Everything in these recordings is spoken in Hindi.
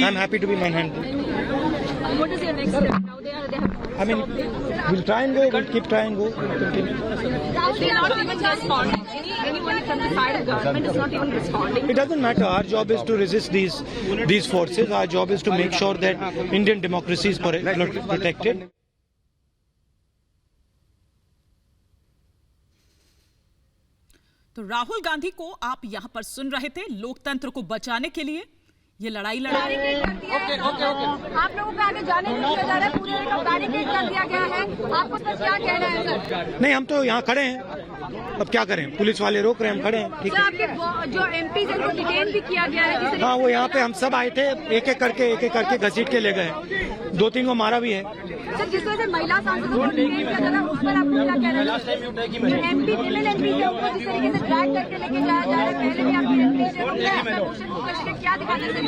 I'm happy to be manhandled. What is your next step now? They have. I mean, we'll try and go. We'll keep trying and go. Continue. They are not even responding. Anyone from the side of government is not even responding. It doesn't matter. Our job is to resist these forces. Our job is to make sure that Indian democracy is protected. तो राहुल गांधी को आप यहां पर सुन रहे थे। लोकतंत्र को बचाने के लिए ये लड़ाई लड़ा रहे हैं। आप लोगों को आगे जाने नहीं दिया जा रहा है, पूरे का बैरिकेड कर दिया गया है। आपको तो क्या कहना है सर? नहीं, हम तो यहाँ खड़े हैं। अब क्या करें, पुलिस वाले रोक रहे हैं, हम खड़े हैं। ठीक है। आपके जो एमपी जिनको डिटेन भी किया गया है, हाँ, वो यहाँ पे हम सब आए थे, एक एक करके घसीट के ले गए। 2-3 को मारा भी है। सर, जिस वजह से महिला सांसदों को डिटेन किया जा रहा है, उस पर आप क्या कह रहे हैं? एमपी फीमेल एमपी को जिस तरीके से ड्रैग करके लेके जाया जा रहा है, पहले भी आपकी एमपी क्या दिखाने से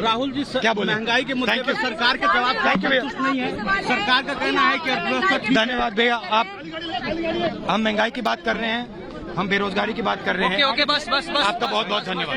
राहुल जी, क्या बोले? महंगाई के मुद्दे पर सरकार के जवाब संतुष्ट नहीं है। सरकार का कहना है कि धन्यवाद भैया। हम महंगाई की बात कर रहे हैं, हम बेरोजगारी की बात कर रहे हैं। ओके, बस आपका बहुत बहुत धन्यवाद।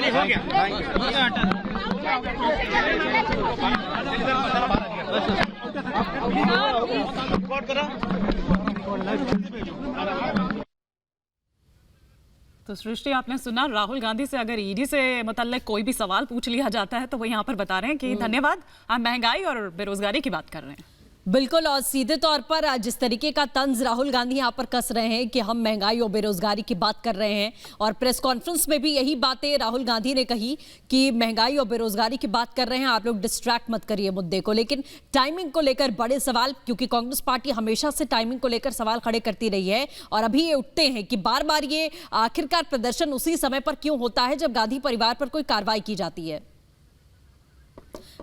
तो सृष्टि, आपने सुना, राहुल गांधी से अगर ईडी से मुतल्लिक कोई भी सवाल पूछ लिया जाता है तो वो यहाँ पर बता रहे हैं कि धन्यवाद, हम महंगाई और बेरोजगारी की बात कर रहे हैं। बिल्कुल, और सीधे तौर पर जिस तरीके का तंज राहुल गांधी यहाँ पर कस रहे हैं कि हम महंगाई और बेरोजगारी की बात कर रहे हैं, और प्रेस कॉन्फ्रेंस में भी यही बातें राहुल गांधी ने कही कि महंगाई और बेरोजगारी की बात कर रहे हैं, आप लोग डिस्ट्रैक्ट मत करिए मुद्दे को। लेकिन टाइमिंग को लेकर बड़े सवाल, क्योंकि कांग्रेस पार्टी हमेशा से टाइमिंग को लेकर सवाल खड़े करती रही है, और अभी ये उठते हैं कि बार बार ये आखिरकार प्रदर्शन उसी समय पर क्यों होता है जब गांधी परिवार पर कोई कार्रवाई की जाती है।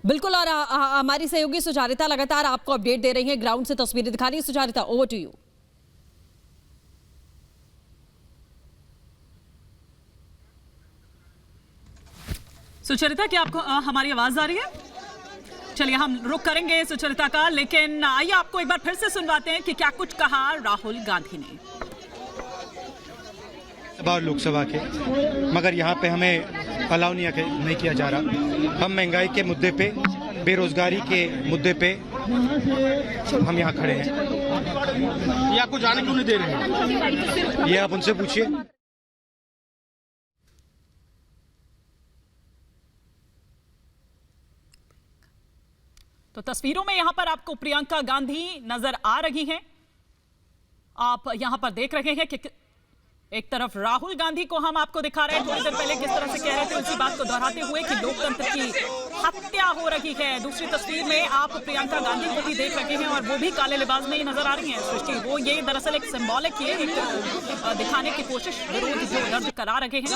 बिल्कुल, और हमारी सहयोगी सुचारिता लगातार आपको अपडेट दे रही है, ग्राउंड से तस्वीरें दिखा रही है। Sucharita, over to you. Sucharita, क्या आपको हमारी आवाज आ रही है? चलिए, हम रुक करेंगे सुचरिता का, लेकिन आइए आपको एक बार फिर से सुनवाते हैं कि क्या कुछ कहा राहुल गांधी ने लोकसभा के, मगर यहाँ पे हमें अलाउ नहीं किया जा रहा। हम महंगाई के मुद्दे पे, बेरोजगारी के मुद्दे पे हम यहाँ खड़े हैं। ये आपको जाने क्यों नहीं दे रहे हैं? ये आप उनसे पूछिए। तो तस्वीरों में यहाँ पर आपको प्रियंका गांधी नजर आ रही हैं। आप यहाँ पर देख रहे हैं कि एक तरफ राहुल गांधी को हम आपको दिखा रहे हैं, थोड़ी देर पहले किस तरह से कह रहे थे उसी बात को दोहराते हुए कि लोकतंत्र की हत्या हो रही है। दूसरी तस्वीर में आप प्रियंका गांधी को भी देख रहे हैं और वो भी काले लिबास में ही नजर आ रही हैं। सृष्टि, वो ये दरअसल एक सिंबॉलिक है, एक दिखाने की कोशिश विरोध जो दर्ज करा रहे हैं।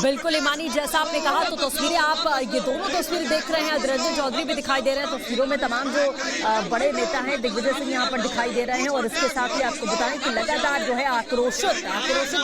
बिल्कुल ईमानी, जैसा आपने कहा, तो तस्वीरें आप ये दोनों तस्वीरें देख रहे हैं, अधीर रंजन चौधरी भी दिखाई दे रहे हैं। तस्वीरों में तमाम जो बड़े नेता हैं, दिग्विजय सिंह यहाँ पर दिखाई दे रहे हैं, और इसके साथ ही आपको बताएं कि लगातार जो है आक्रोशित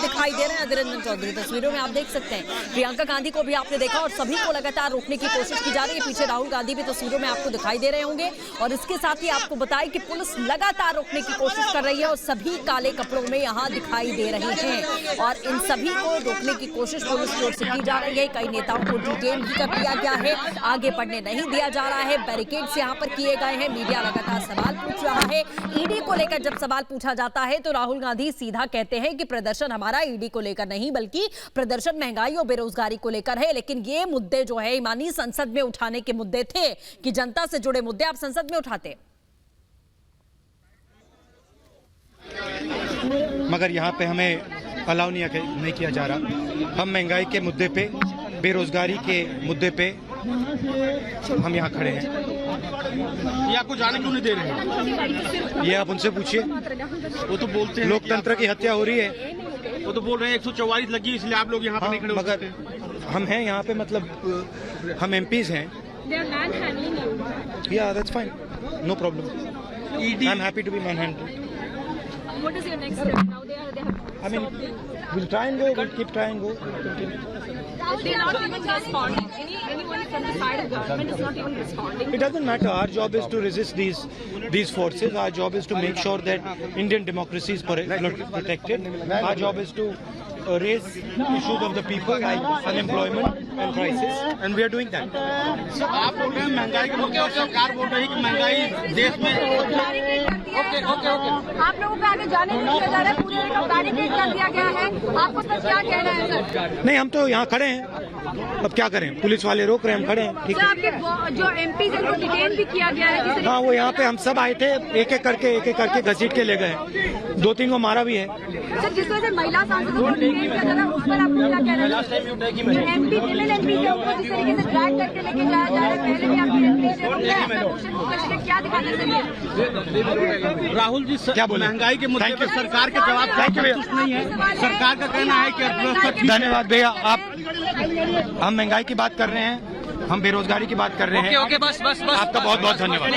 दिखाई दे रहे हैं अधीर रंजन चौधरी। तस्वीरों में आप देख सकते हैं प्रियंका गांधी को भी आपने देखा, और सभी को लगातार रोकने की कोशिश की जा रही है। पीछे राहुल गांधी भी तस्वीरों में आपको दिखाई दे रहे होंगे, और इसके साथ ही आपको बताएं कि पुलिस लगातार रोकने की कोशिश कर रही है, और सभी काले कपड़ों में यहाँ दिखाई दे रहे हैं, और इन सभी को रोकने की कोशिश पुलिस की ओर से की जा रही है। कई नेताओं को डिटेन भी कर दिया गया है, आगे बढ़ने नहीं दिया जा रहा है, बैरिकेड्स यहाँ पर किए गए हैं। मीडिया लगातार सवाल पूछ रहा है। ईडी को लेकर जब सवाल पूछा जाता है तो राहुल गांधी सीधा कहते हैं कि प्रदर्शन हमारा ईडी को लेकर नहीं, बल्कि प्रदर्शन महंगाई और बेरोजगारी को लेकर है। लेकिन ये मुद्दे जो है ईमानी संसद में उठाने के मुद्दे थे कि जनता से जुड़े मुद्दे आप संसद में उठाते, मगर यहाँ पे हमें अलाउ नहीं किया जा रहा। हम महंगाई के मुद्दे पे, बेरोजगारी के मुद्दे पे हम यहाँ खड़े हैं। ये आपको जाने क्यों नहीं दे रहे हैं? ये आप उनसे पूछिए। वो तो बोलते हैं लोकतंत्र की हत्या हो रही है। वो तो बोल रहे हैं 144 लगी, इसलिए आप लोग यहाँ पर नहीं खड़े हो सकते। मगर हम हैं यहाँ पे, मतलब हम एमपीज हैं। Yeah, that's fine. No problem. I'm happy to be manhandled. What is your next step now? They have. I mean, we'll try and go. We'll keep trying and go. Continue. They are not even responding. Anyone from the side of government is not even responding. It doesn't matter. Our job is to resist these forces. Our job is to make sure that Indian democracy is protected. Our job is to raise issues of the people like unemployment, and prices, and we are doing that. आप बोल रहे हैं महंगाई के मुद्दे पर सरकार बोल रही है कि महंगाई देश में आप लोगों को आगे जाने नहीं दिया जा रहा है, पूरे को बैरिकेड कर दिया गया है, आपको सर क्या कहना है सर? नहीं, हम तो यहाँ खड़े हैं, अब क्या करें, पुलिस वाले रोक रहे हैं, हम खड़े हैं, ठीक सर है। आपके जो एमपी जिनको डिटेन भी किया गया है, जिस हाँ, वो यहाँ पे हम सब आए थे, एक एक करके घसीट के ले गए, 2-3 को मारा भी है। सर जिस वजह से महिला सांसदों को डिटेन किया जा रहा है, उस पर आपको क्या कहना है? एमपी फीमेल एमपी के ऊपर जिस तरीके से ड्रैग करके लेके जाया जा रहा है, पहले भी आपकी एमपी से क्या दिखाने से राहुल जी क्या बोले? महंगाई के मुद्दे पर सरकार के जवाब संतुष्ट नहीं है। सरकार का कहना है कि अर्थव्यवस्था धन्यवाद भैया, हम महंगाई की बात कर रहे हैं, हम बेरोजगारी की बात कर रहे हैं। ओके, बस आपका बहुत बहुत धन्यवाद।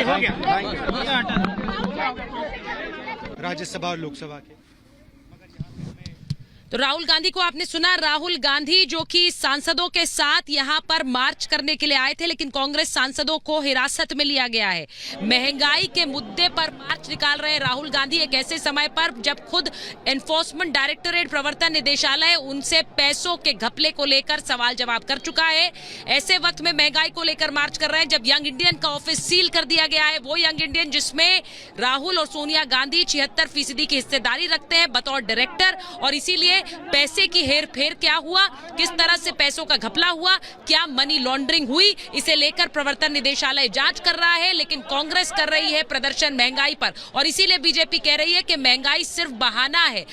राज्यसभा और लोकसभा के तो राहुल गांधी को आपने सुना। राहुल गांधी जो कि सांसदों के साथ यहां पर मार्च करने के लिए आए थे, लेकिन कांग्रेस सांसदों को हिरासत में लिया गया है। महंगाई के मुद्दे पर मार्च निकाल रहे हैं राहुल गांधी एक ऐसे समय पर जब खुद एनफोर्समेंट डायरेक्टोरेट प्रवर्तन निदेशालय उनसे पैसों के घपले को लेकर सवाल जवाब कर चुका है। ऐसे वक्त में महंगाई को लेकर मार्च कर रहे हैं जब यंग इंडियन का ऑफिस सील कर दिया गया है। वो यंग इंडियन जिसमें राहुल और सोनिया गांधी 76% की हिस्सेदारी रखते हैं बतौर डायरेक्टर, और इसीलिए पैसे की हेर फेर क्या हुआ, किस तरह से पैसों का घपला हुआ, क्या मनी लॉन्ड्रिंग हुई, इसे लेकर प्रवर्तन निदेशालय जांच कर रहा है। लेकिन कांग्रेस कर रही है प्रदर्शन महंगाई पर, और इसीलिए बीजेपी कह रही है कि महंगाई सिर्फ बहाना है।